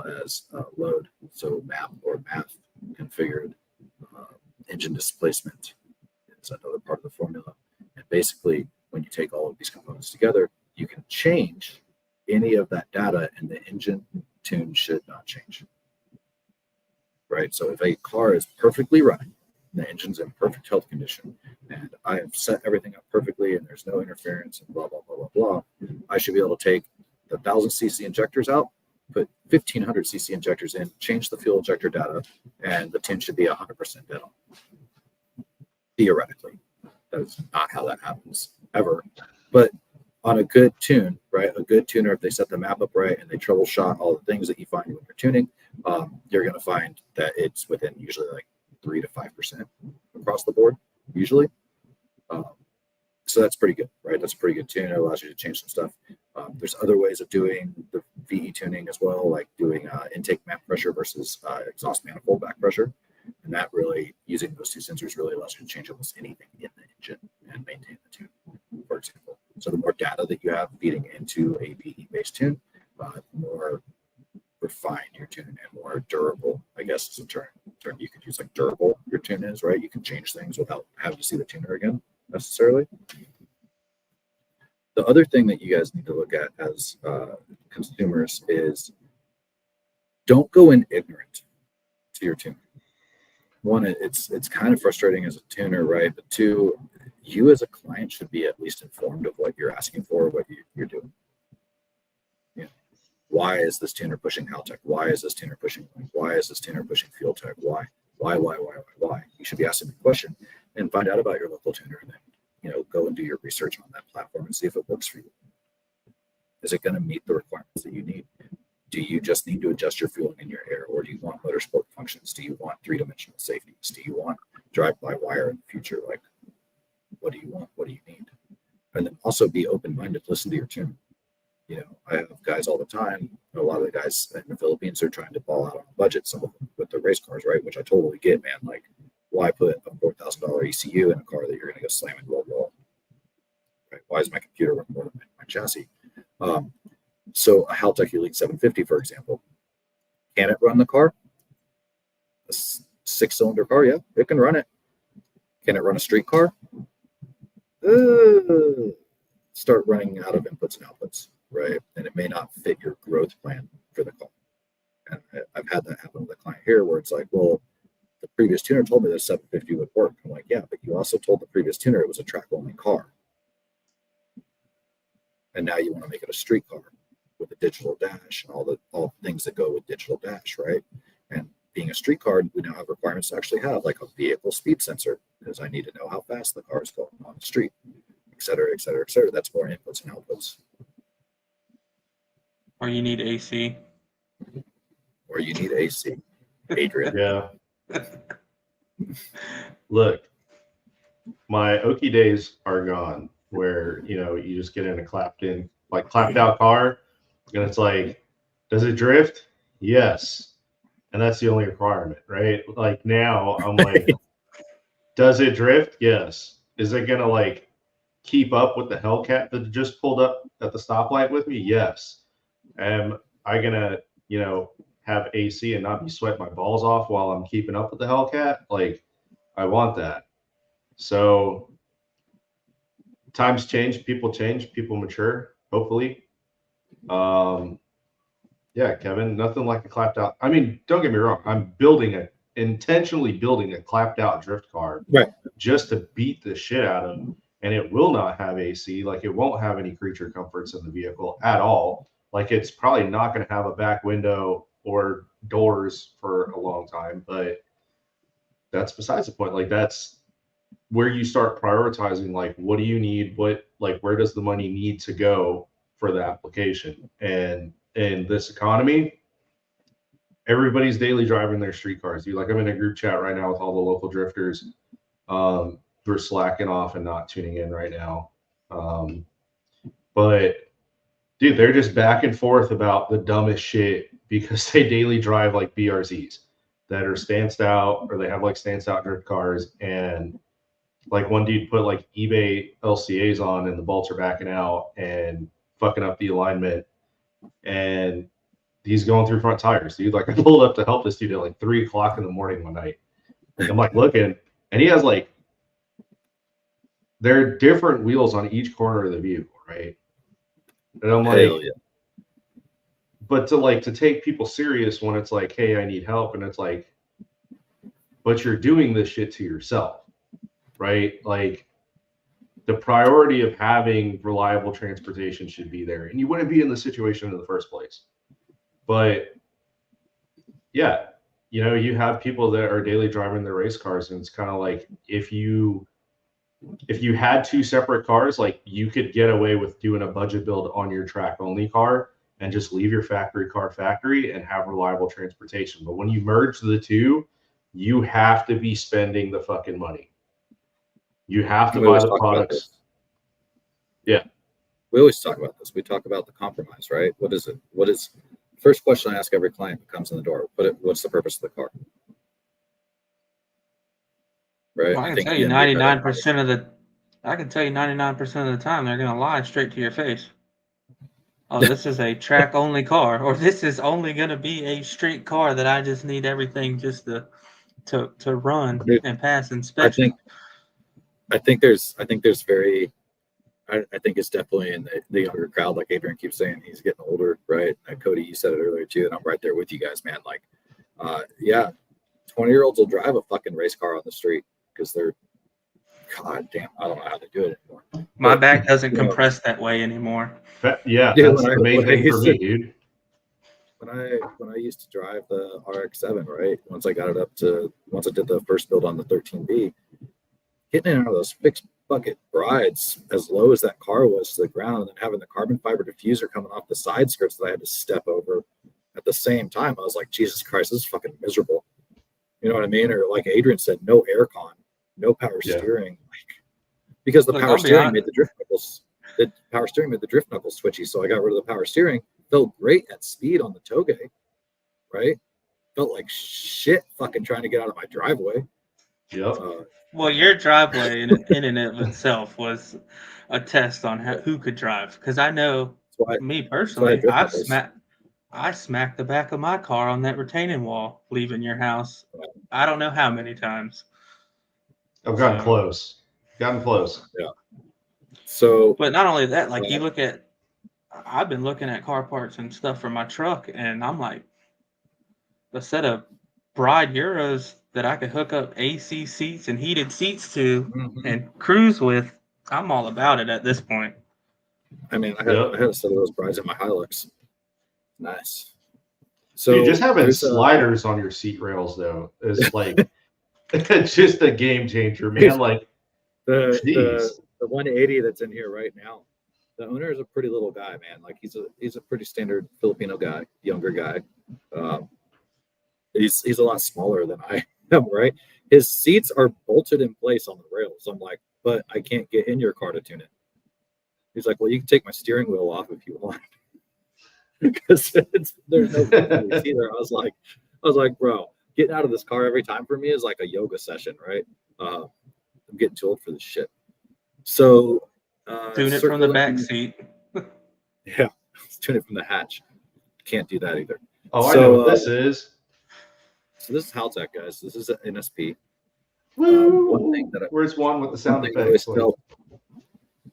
as load. So map or math configured engine displacement is another part of the formula. And basically, when you take all of these components together, you can change any of that data, and the engine tune should not change. Right. So if a car is perfectly running, the engine's in perfect health condition, and I have set everything up perfectly, and there's no interference, and blah blah blah blah blah, I should be able to take the 1,000 cc injectors out, put 1,500 cc injectors in, change the fuel injector data, and the tune should be 100% dead on. Theoretically, that is not how that happens ever, but on a good tune, right? A good tuner, if they set the map up right and they troubleshot all the things that you find when you're tuning, you're going to find that it's within usually like 3 to 5% across the board, usually. So that's pretty good, right? That's a pretty good tune. It allows you to change some stuff. There's other ways of doing the VE tuning as well, like doing intake map pressure versus exhaust manifold back pressure. And that really, using those two sensors really allows you to change almost anything in the engine and maintain the tune, for example. So the more data that you have feeding into a VE-based tune, the more refined your tune and more durable, I guess is a term you could use, like durable your tune is, right? You can change things without having to see the tuner again necessarily. The other thing that you guys need to look at as consumers is don't go in ignorant to your tune. One, it's kind of frustrating as a tuner, right? But two, you as a client should be at least informed of what you're asking for, what you're doing. Yeah. Why is this tuner pushing Haltech? Why is this tuner pushing Link? Why is this tuner pushing Fuel Tech? Why? You should be asking the question and find out about your local tuner, and then go and do your research on that platform and see if it works for you. Is it going to meet the requirements that you need? Do you just need to adjust your fueling in your air, or do you want motorsport functions? Do you want three-dimensional safeties? Do you want drive-by-wire in the future? Like, what do you want? What do you need? And then also be open-minded. Listen to your tune. You know, I have guys all the time. A lot of the guys in the Philippines are trying to ball out on a budget. Some of them with their race cars, right? Which I totally get, man. Like, why put a $4,000 ECU in a car that you're going to go slam into a wall? Right? Why is my computer worth more than my chassis? So a Haltech Elite 750, for example, can it run the car? A six-cylinder car, yeah, it can run it. Can it run a street car? Start running out of inputs and outputs, right? And it may not fit your growth plan for the car. And I've had that happen with a client here where it's like, well, the previous tuner told me this 750 would work. I'm like, yeah, but you also told the previous tuner it was a track-only car. And now you want to make it a street car with a digital dash and all the things that go with digital dash, right? And being a street car, we now have requirements to actually have like a vehicle speed sensor, because I need to know how fast the car is going on the street, et cetera, et cetera, et cetera. That's more inputs and outputs. Or you need AC. Or you need AC. Adrian. Yeah. Look, my Oki days are gone where, you know, you just get in a clapped out car and it's like, does it drift? Yes. And that's the only requirement, right? Like now I'm like, does it drift? Yes. Is it going to like keep up with the Hellcat that just pulled up at the stoplight with me? Yes. Am I going to, you know, have AC and not be sweating my balls off while I'm keeping up with the Hellcat? Like, I want that. So times change, people mature, hopefully. Yeah, Kevin, nothing like a clapped out. I mean, don't get me wrong. I'm intentionally building a clapped out drift car, right, just to beat the shit out of them. And it will not have AC. Like, it won't have any creature comforts in the vehicle at all. Like, it's probably not going to have a back window or doors for a long time, but that's besides the point. Like, that's where you start prioritizing, like, what do you need? Where does the money need to go for the application? And in this economy, everybody's daily driving their street cars. Like, I'm in a group chat right now with all the local drifters. They're slacking off and not tuning in right now. But dude, they're just back and forth about the dumbest shit because they daily drive like BRZs that are stanced out, or they have like stanced out drift cars. And like one dude put like eBay LCAs on and the bolts are backing out and fucking up the alignment. And he's going through front tires, dude. Like, I pulled up to help this dude at like 3 o'clock in the morning one night. I'm like looking, and he has like, there are different wheels on each corner of the vehicle, right? And I'm like, hell yeah. But to take people serious when it's like, hey, I need help, and it's like, but you're doing this shit to yourself, right? Like, the priority of having reliable transportation should be there, and you wouldn't be in the situation in the first place. But yeah, you know, you have people that are daily driving their race cars, and it's kind of like, if you had 2 separate cars, like, you could get away with doing a budget build on your track only car and just leave your factory car factory and have reliable transportation. But when you merge the two, you have to be spending the fucking money. You have to buy the products. Yeah. We always talk about this. We talk about the compromise, right? What is it? First question I ask every client who comes in the door, what's the purpose of the car? Right? Well, I can tell you 99% of the time they're going to lie straight to your face. Oh, this is a track only car, or this is only going to be a street car that I just need everything just to run and pass inspection. I think it's definitely in the younger crowd, like Adrian keeps saying, he's getting older, right? Cody, you said it earlier too, and I'm right there with you guys, man. Like, yeah, 20-year-olds will drive a fucking race car on the street because they're, god damn, I don't know how to do it anymore. My back doesn't compress that way anymore. Yeah, that's the main thing for me, dude. When I used to drive the RX-7, right? Once I did the first build on the 13B, getting in out of those fixed bucket brides, as low as that car was to the ground, and then having the carbon fiber diffuser coming off the side skirts that I had to step over, at the same time, I was like, Jesus Christ, this is fucking miserable. You know what I mean? Or like Adrian said, no aircon, no power Yeah. steering, because the Look, power I'll be steering honest. made the drift knuckles. The power steering made the drift knuckles twitchy, so I got rid of the power steering. Felt great at speed on the Toge, right? Felt like shit fucking trying to get out of my driveway. Yep. Well, your driveway in and of itself was a test on who could drive. Because I know That's why, me that's why I personally, drift knuckles. I smacked the back of my car on that retaining wall leaving your house. I don't know how many times. I've gotten So- close. Gotten close. So But not only that, like Yeah. you look at, I've been looking at car parts and stuff for my truck, and I'm like, a set of Bride Euros that I could hook up AC seats and heated seats to mhm. and cruise with, I'm all about it at this point. I mean, I Yep. had a set of those brides in my Hilux. Nice. So Dude, just having there's a- sliders on your seat rails though is like it's just a game changer, man. Like, the jeez. 180 that's in here right now. The owner is a pretty little guy, man. Like he's a pretty standard Filipino guy, younger guy. He's a lot smaller than I am, right? His seats are bolted in place on the rails. I'm like, but I can't get in your car to tune it. He's like, well, you can take my steering wheel off if you want, because there's no seat there. I was like, bro, getting out of this car every time for me is like a yoga session, right? I'm getting too old for this shit. So Doing it from the circling- back seat. Yeah, tune it from the hatch. Can't do that either. Oh, I So, know what this is. So this is Haltech, guys. This is an NSP. Woo! one thing that I- Where's one with the One sound thing I always effects? tell,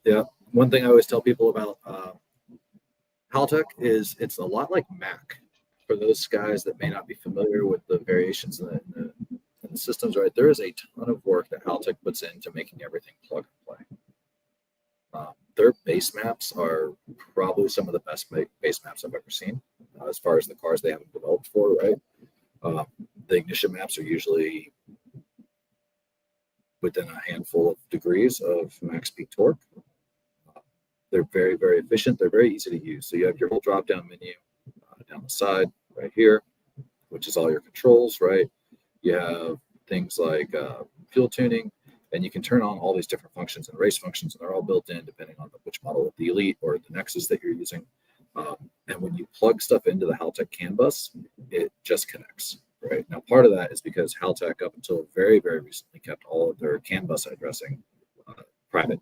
yeah, one thing I always tell people about Haltech is it's a lot like Mac. For those guys that may not be familiar with the variations in the systems, right? There is a ton of work that Haltech puts into making everything plug and play. Their base maps are probably some of the best base maps I've ever seen, as far as the cars they haven't developed for, right? The ignition maps are usually within a handful of degrees of max peak torque. They're very, very efficient. They're very easy to use. So you have your whole drop-down menu down the side right here, which is all your controls, right? You have things like fuel tuning, and you can turn on all these different functions and race functions, and they're all built in depending on which model of the Elite or the Nexus that you're using. And when you plug stuff into the Haltech CAN bus, it just connects, right? Now, part of that is because Haltech, up until very, very recently, kept all of their CAN bus addressing private,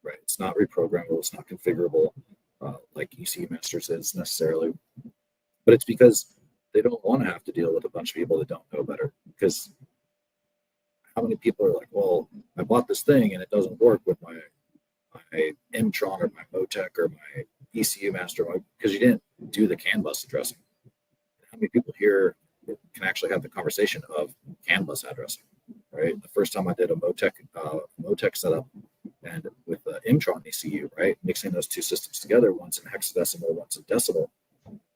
right? It's not reprogrammable, it's not configurable like ECU Masters is necessarily, but it's because they don't want to have to deal with a bunch of people that don't know better. Because how many people are like, well, I bought this thing and it doesn't work with my M-Tron or my Motec or my ECU Master, because you didn't do the CAN bus addressing. How many people here can actually have the conversation of CAN bus addressing, right? The first time I did a Motec setup and with the M-Tron ECU, right? Mixing those two systems together, one's in hexadecimal, one's in decimal,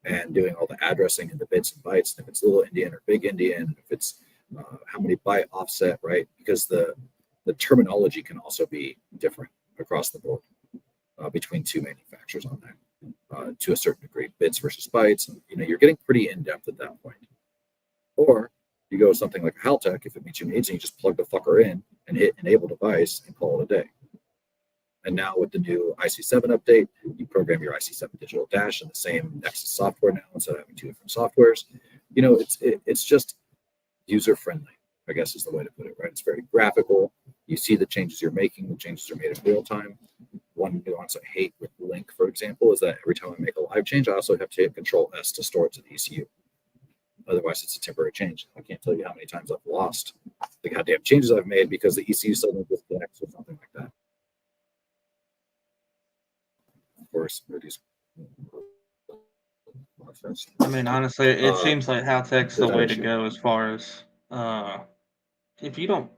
and doing all the addressing and the bits and bytes, and if it's little Indian or big Indian, if it's how many byte offset, right? Because the terminology can also be different across the board between two manufacturers on that to a certain degree, bits versus bytes, and you're getting pretty in depth at that point. Or you go with something like Haltech, if it meets your needs, and you just plug the fucker in and hit enable device and call it a day. And now with the new IC7 update, you program your IC7 digital dash in the same Nexus software now instead of having two different softwares. It's just user friendly, I guess is the way to put it, right? It's very graphical. You see the changes you're making, the changes are made in real time. One nuance I hate with Link, for example, is that every time I make a live change, I also have to hit Control S to store it to the ECU. Otherwise, it's a temporary change. I can't tell you how many times I've lost the goddamn changes I've made because the ECU suddenly disconnects or something like that. Of course, Rudy's. I mean, honestly, it seems like Haltech's the without way to issue. go as far as if you don't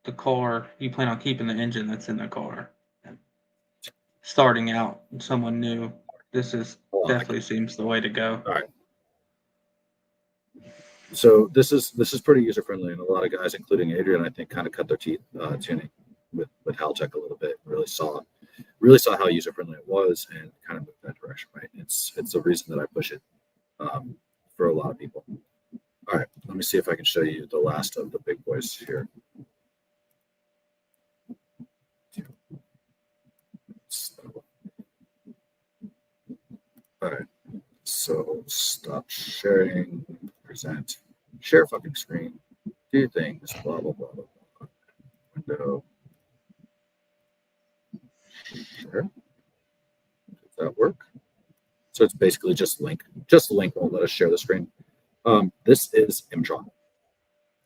the car, you plan on keeping the engine that's in the car. Starting out, someone new, this is definitely seems the way to go. All right. So this is pretty user friendly, and a lot of guys, including Adrian, I think, kind of cut their teeth tuning with Haltech a little bit. Really saw how user friendly it was, and kind of moved that direction. Right. It's the reason that I push it for a lot of people. All right, let me see if I can show you the last of the big boys here. All right, so stop sharing, present, share fucking screen, do things, blah, blah, blah, blah, blah. Window. Share. Does that work? So it's basically just link. Just the link won't let us share the screen. This is Mtron.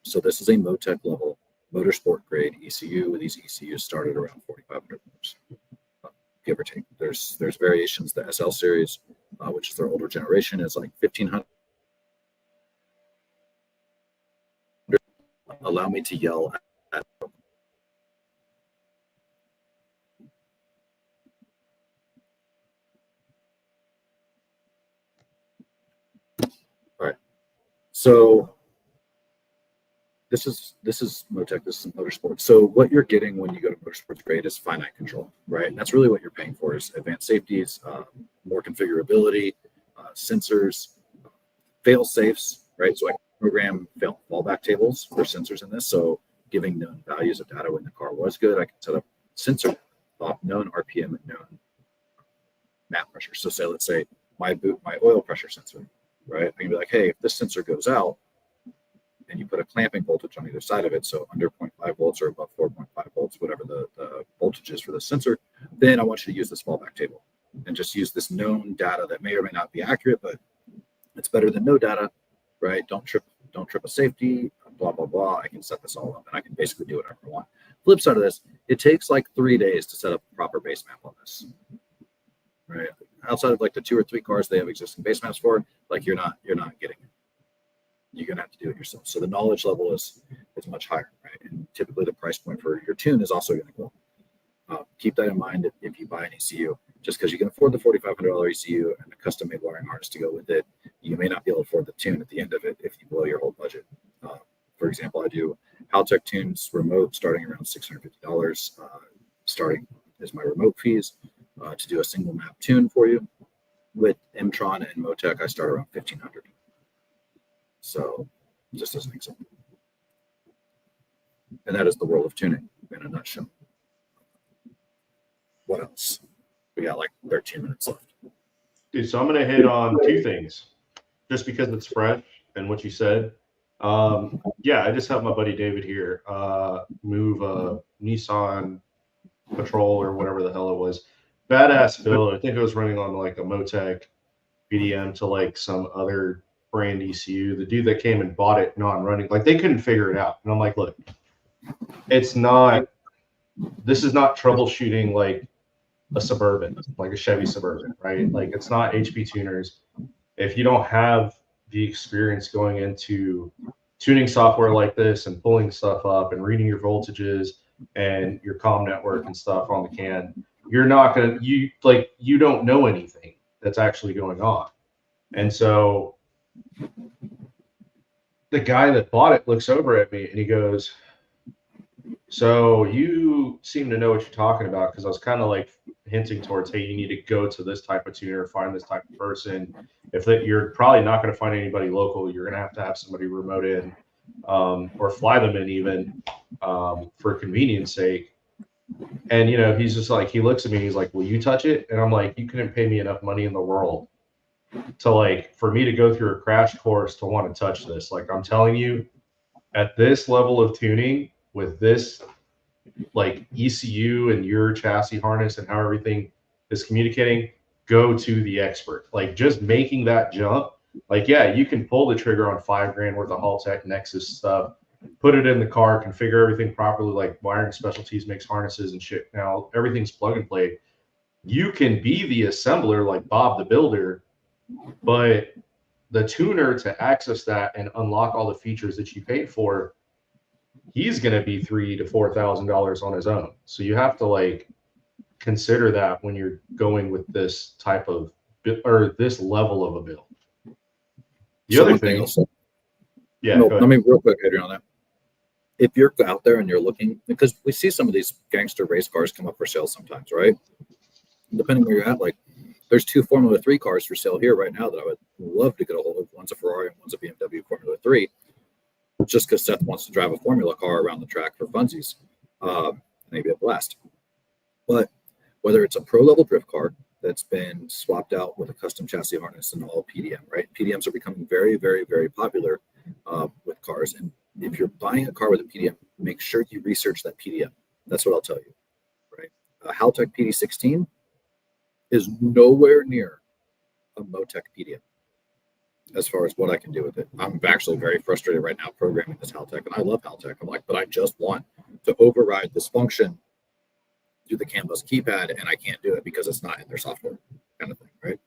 So this is a Motec level motorsport grade ECU. These ECUs started around 4,500 volts, give or take. There's variations. The SL series, which is their older generation, is like 1,500. Allow me to yell at. All right. So this is Motec, this is Motorsport. So what you're getting when you go to Motorsports grade is finite control, right? And that's really what you're paying for, is advanced safeties, more configurability, sensors, fail safes, right? So I can program fallback tables for sensors in this. So giving known values of data when the car was good, I can set up sensor known RPM and known map pressure. So say, let's say my oil pressure sensor, right? I can be like, hey, if this sensor goes out, and you put a clamping voltage on either side of it, so under 0.5 volts or above 4.5 volts, whatever the voltage is for the sensor, then I want you to use this fallback table and just use this known data that may or may not be accurate, but it's better than no data, right? Don't trip a safety, blah, blah, blah. I can set this all up and I can basically do whatever I want. Flip side of this, it takes like 3 days to set up a proper base map on this, right? Outside of like the 2 or 3 cars they have existing base maps for, like you're not getting it. You're gonna have to do it yourself. So the knowledge level is much higher, right? And typically the price point for your tune is also going to go up. Keep that in mind if you buy an ECU. Just because you can afford the $4,500 ECU and a custom-made wiring harness to go with it, you may not be able to afford the tune at the end of it if you blow your whole budget. For example, I do Haltech tunes remote starting around $650. Starting is my remote fees to do a single map tune for you. With Mtron and Motec, I start around $1,500. So just as an example. And that is the world of tuning in a nutshell. What else? We got like 13 minutes left. Dude, so I'm going to hit on 2 things just because it's fresh and what you said. Yeah, I just have my buddy David here move a Nissan Patrol or whatever the hell it was. Badass build. I think it was running on like a Motec BDM to like some other brand ECU. The dude that came and bought it non-running, like they couldn't figure it out. And I'm like, look, this is not troubleshooting like a Suburban, like a Chevy Suburban, right? Like it's not HP tuners. If you don't have the experience going into tuning software like this and pulling stuff up and reading your voltages and your comm network and stuff on the can, you don't know anything that's actually going on. And so the guy that bought it looks over at me and he goes, so you seem to know what you're talking about, because I was kind of like hinting towards, hey, you need to go to this type of tuner, find this type of person. You're probably not going to find anybody local. You're going to have somebody remote in or fly them in even for convenience sake. And, he's just like, he looks at me, he's like, will you touch it? And I'm like, you couldn't pay me enough money in the world to for me to go through a crash course to want to touch this. Like, I'm telling you, at this level of tuning with this ECU and your chassis harness and how everything is communicating, go to the expert. Like, just making that jump, yeah, you can pull the trigger on $5,000 worth of Haltech Nexus stuff, put it in the car, configure everything properly, like Wiring Specialties makes harnesses and shit. Now everything's plug and play. You can be the assembler like Bob the Builder, but the tuner to access that and unlock all the features that you paid for, he's going to be $3,000 to $4,000 on his own. So you have to consider that when you're going with this type of or this level of a build. The other thing, let me real quick, Adrian, on that. If you're out there and you're looking, because we see some of these gangster race cars come up for sale sometimes, right? Depending where you're at, There's 2 Formula 3 cars for sale here right now that I would love to get a hold of. One's a Ferrari and one's a BMW Formula 3, just because Seth wants to drive a Formula car around the track for funsies. Maybe a blast. But whether it's a pro level drift car that's been swapped out with a custom chassis harness and all PDM, right? PDMs are becoming very, very, very popular with cars. And if you're buying a car with a PDM, make sure you research that PDM. That's what I'll tell you, right? A Haltech PD16 is nowhere near a Motec PDM as far as what I can do with it. I'm actually very frustrated right now programming this Haltech, and I love Haltech. I'm like, but I just want to override this function through the CAN bus keypad, and I can't do it because it's not in their software, kind of thing, right?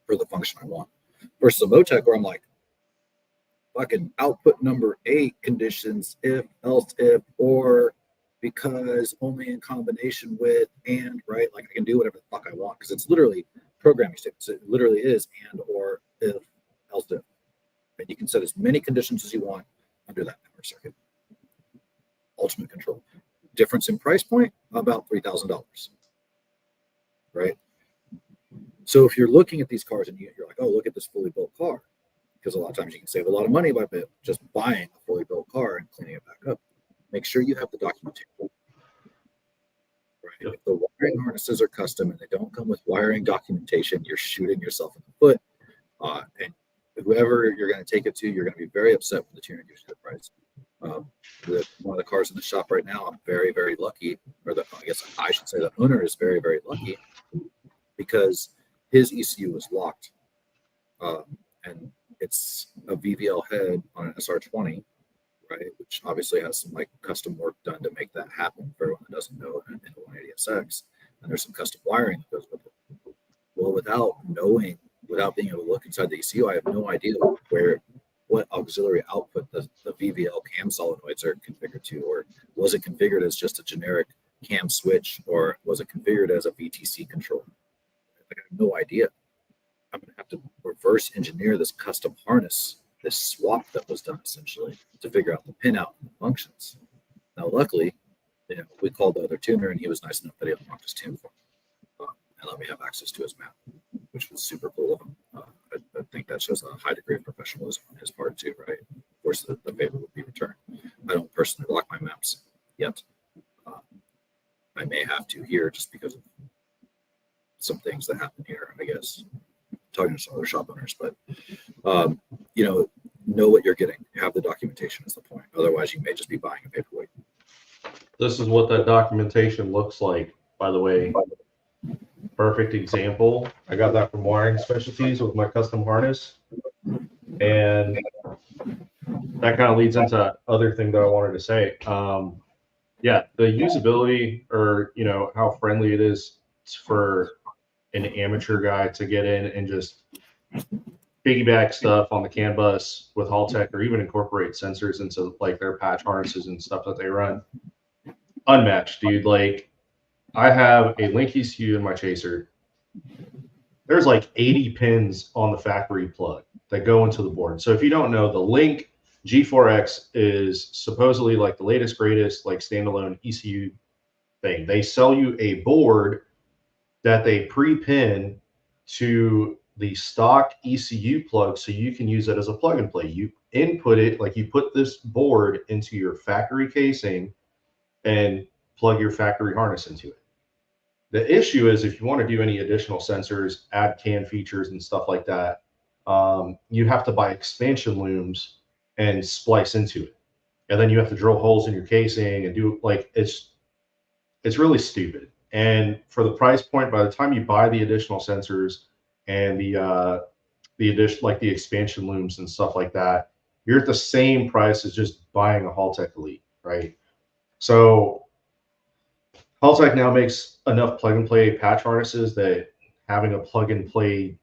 For the function I want. Versus a Motec where I'm like, fucking output number 8 conditions, if, else, if, or, because, only in combination with, and, right? Like I can do whatever the fuck I want because it's literally programming statements. It literally is and, or, if, else, if. And you can set as many conditions as you want under that power circuit. Ultimate control. Difference in price point, about $3,000, right? So if you're looking at these cars and you're like, oh, look at this fully built car, because a lot of times you can save a lot of money by just buying a fully built car and cleaning it back up. Make sure you have the documentation. Right? If the wiring harnesses are custom and they don't come with wiring documentation, you're shooting yourself in the foot. And whoever you're going to take it to, you're going to be very upset with the tuner gives you the price. One of the cars in the shop right now, I'm very, very lucky, or I guess I should say the owner is very, very lucky because his ECU is locked. And it's a VVL head on an SR20, right? Which obviously has some like custom work done to make that happen for everyone that doesn't know in the 180SX. And there's some custom wiring that goes with it. Well, without being able to look inside the ECU, I have no idea what auxiliary output the VVL cam solenoids are configured to, or was it configured as just a generic cam switch, or was it configured as a VTC control? I have no idea. I'm going to have to reverse engineer this custom harness, this swap that was done essentially to figure out the pinout and the functions. Now, luckily, we called the other tuner and he was nice enough that he unlocked his tune for me and let me have access to his map, which was super cool of him. I think that shows a high degree of professionalism on his part too, right? Of course, the favor would be returned. I don't personally lock my maps yet. I may have to here just because of some things that happen here, I guess. Talking to some other shop owners, but know what you're getting. Have the documentation is the point. Otherwise, you may just be buying a paperweight. This is what that documentation looks like, by the way. Perfect example. I got that from Wiring Specialties with my custom harness. And that kind of leads into other thing that I wanted to say. Yeah, the usability, or how friendly it is for an amateur guy to get in and just piggyback stuff on the CAN bus with Haltech, or even incorporate sensors into like their patch harnesses and stuff that they run. Unmatched, dude. Like, I have a Link ECU in my chaser. There's like 80 pins on the factory plug that go into the board. So if you don't know, the Link G4X is supposedly like the latest, greatest, like standalone ECU thing. They sell you a board that they pre-pin to the stock ECU plug so you can use it as a plug and play. You input it, like you put this board into your factory casing and plug your factory harness into it. The issue is if you want to do any additional sensors, add CAN features and stuff like that, you have to buy expansion looms and splice into it. And then you have to drill holes in your casing and do like, it's really stupid. And for the price point, by the time you buy the additional sensors and the addition, like the expansion looms and stuff like that, you're at the same price as just buying a Haltech Elite, right? So Haltech now makes enough plug and play patch harnesses that having a plug and play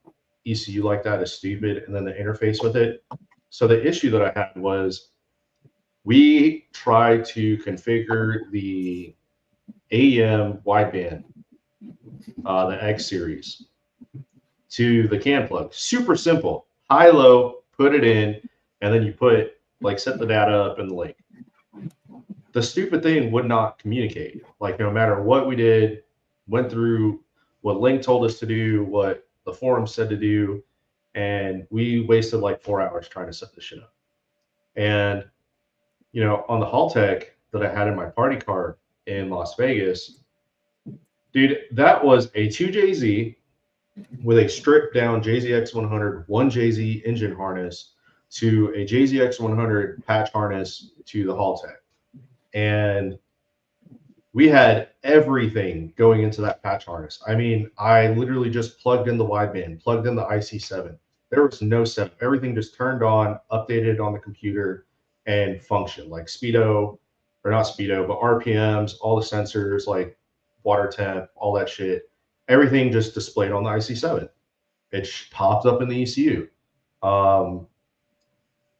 ECU like that is stupid, and then the interface with it. So the issue that I had was we tried to configure the AEM wideband, the X series, to the CAN plug. Super simple. High, low, put it in, and then you put, like, set the data up in the link. The stupid thing would not communicate. Like, no matter what we did, went through what Link told us to do, what the forum said to do, and we wasted like 4 hours trying to set this shit up. And on the Haltech that I had in my party car in Las Vegas, dude, that was a 2JZ with a stripped down JZX100 1JZ engine harness to a JZX100 patch harness to the Haltech. And we had everything going into that patch harness. I mean, I literally just plugged in the wideband, plugged in the IC7. There was no setup. Everything just turned on, updated on the computer, and functioned. Like speedo, or not speedo, but RPMs, all the sensors, like water temp, all that shit. Everything just displayed on the IC7. It popped up in the ECU.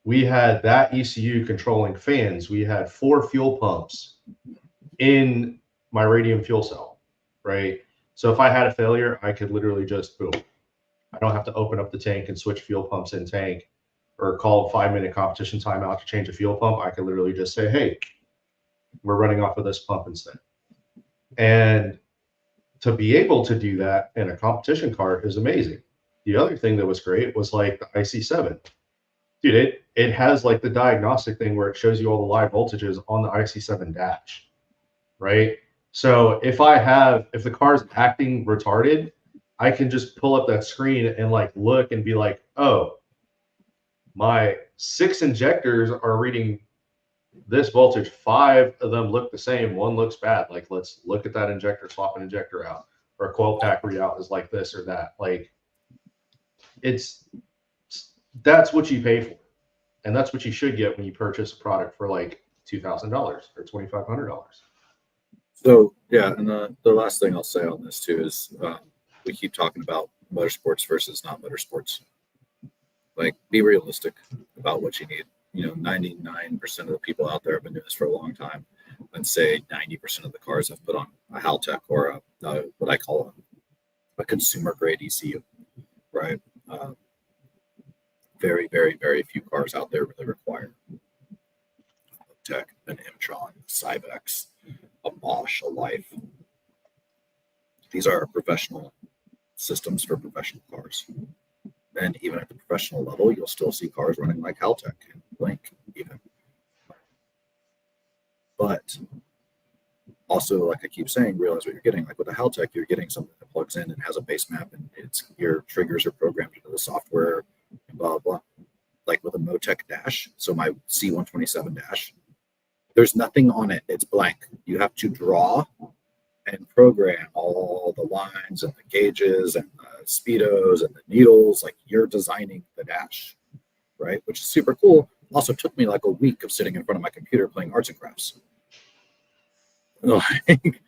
We had that ECU controlling fans. We had 4 fuel pumps in my radium fuel cell, right? So if I had a failure, I could literally just boom. I don't have to open up the tank and switch fuel pumps in tank or call a 5-minute competition timeout to change a fuel pump. I could literally just say, hey, we're running off of this pump instead. And to be able to do that in a competition car is amazing. The other thing that was great was like the IC7. Dude, it has like the diagnostic thing where it shows you all the live voltages on the IC7 dash, right? So if the car's acting retarded, I can just pull up that screen and like look and be like, oh, my 6 injectors are reading this voltage. 5 of them look the same. 1 looks bad. Like, let's look at that injector, swap an injector out. Or a coil pack readout is like this or that. Like, that's what you pay for. And that's what you should get when you purchase a product for like $2,000 or $2,500. So yeah, and the last thing I'll say on this too is we keep talking about motorsports versus not motorsports. Like, be realistic about what you need. 99% of the people out there have been doing this for a long time, and say 90% of the cars have put on a Haltech or what I call a consumer grade ECU, right? Very, very, very few cars out there really require Haltech, an M-tron, Cybex, a Bosch, a Life. These are professional systems for professional cars. And even at the professional level, you'll still see cars running like Haltech and Blink even. But also, like I keep saying, realize what you're getting. Like with the Haltech, you're getting something that plugs in and has a base map, and your triggers are programmed into the software, and blah, blah, blah. Like with a Motec dash, so my C127 dash, there's nothing on it. It's blank. You have to draw and program all the lines and the gauges and the speedos and the needles. Like, you're designing the dash, right? Which is super cool. Also took me like a week of sitting in front of my computer playing arts and crafts. Like,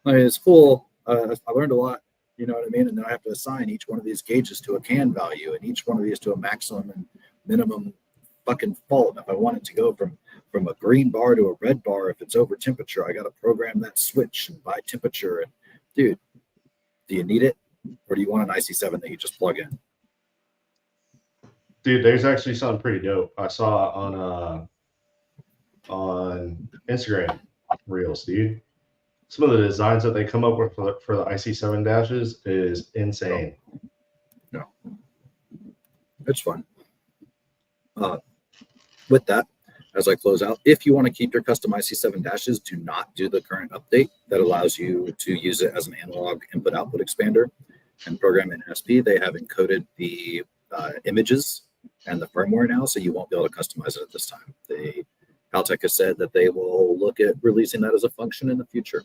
it's cool. I learned a lot, you know what I mean? And then I have to assign each one of these gauges to a CAN value and each one of these to a maximum and minimum fucking fault. If I want it to go from a green bar to a red bar, if it's over temperature, I got to program that switch and by temperature. And dude, do you need it? Or do you want an IC7 that you just plug in? Dude, there's actually something pretty dope I saw on Instagram Reels, dude. Some of the designs that they come up with for the IC7 dashes is insane. No. It's fun. With that, as I close out, if you want to keep your custom IC7 dashes, do not do the current update that allows you to use it as an analog input-output expander and program in NSP. They have encoded the images and the firmware now, so you won't be able to customize it at this time. Haltech has said that they will look at releasing that as a function in the future.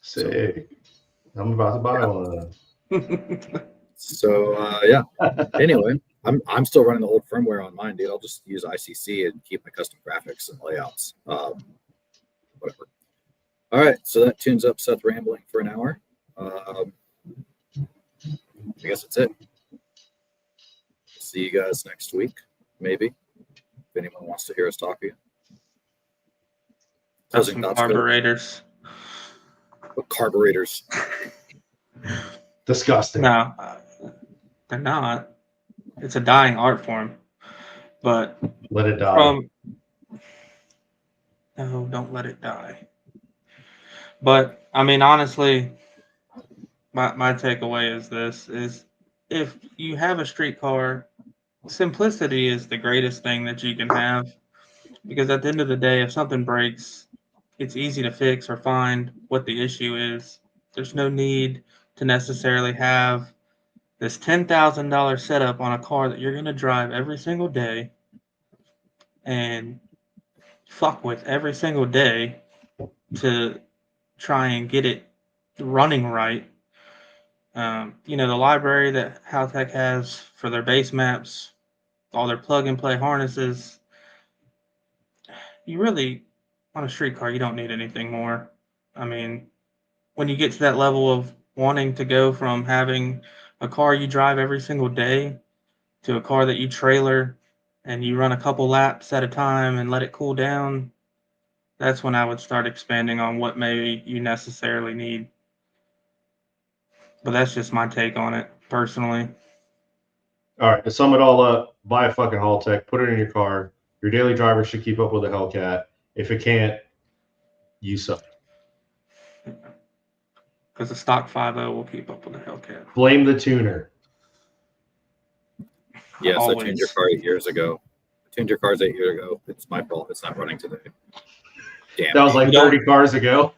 Sick. I'm about to buy one. So yeah. Anyway, I'm still running the old firmware on mine, dude. I'll just use ICC and keep my custom graphics and layouts. Whatever. All right, so that tunes up Seth rambling for an hour. I guess that's it. See you guys next week, maybe. If anyone wants to hear us talk again. Some carburetors. What carburetors? Disgusting. No, they're not. It's a dying art form. But let it die. No, don't let it die. But I mean, honestly, my takeaway is this: is if you have a street car, simplicity is the greatest thing that you can have. Because at the end of the day, if something breaks, it's easy to fix or find what the issue is. There's no need to necessarily have this $10,000 setup on a car that you're going to drive every single day and fuck with every single day to try and get it running right. The library that Haltech has for their base maps, all their plug and play harnesses, you really, on a street car, you don't need anything more. I mean, when you get to that level of wanting to go from having a car you drive every single day to a car that you trailer and you run a couple laps at a time and let it cool down, that's when I would start expanding on what maybe you necessarily need. But that's just my take on it personally. All right, to sum it all up, buy a fucking Haltech, put it in your car. Your daily driver should keep up with the Hellcat. If it can't, you suck. Because the stock 5.0 will keep up with the Hellcat. Blame the tuner. Yes, I tuned Always. your car 8 years ago. I tuned your cars 8 years ago. It's my fault. It's not running today. Damn. That was like You don't- 30 cars ago.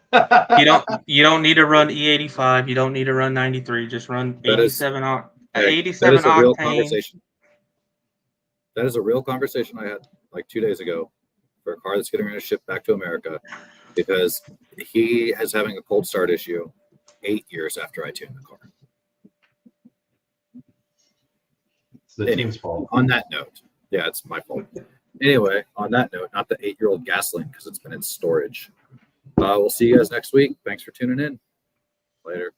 You don't need to run E85. You don't need to run 93. Just run That is- 87 Hey, 87 that is a real octane. conversation. That is a real conversation I had like 2 days ago for a car that's getting ready to ship back to America because he is having a cold start issue 8 years after I tuned the car. It's the team's fault. On that note, yeah, it's my fault. Anyway, on that note, not the 8-year-old gasoline because it's been in storage. We'll see you guys next week. Thanks for tuning in. Later.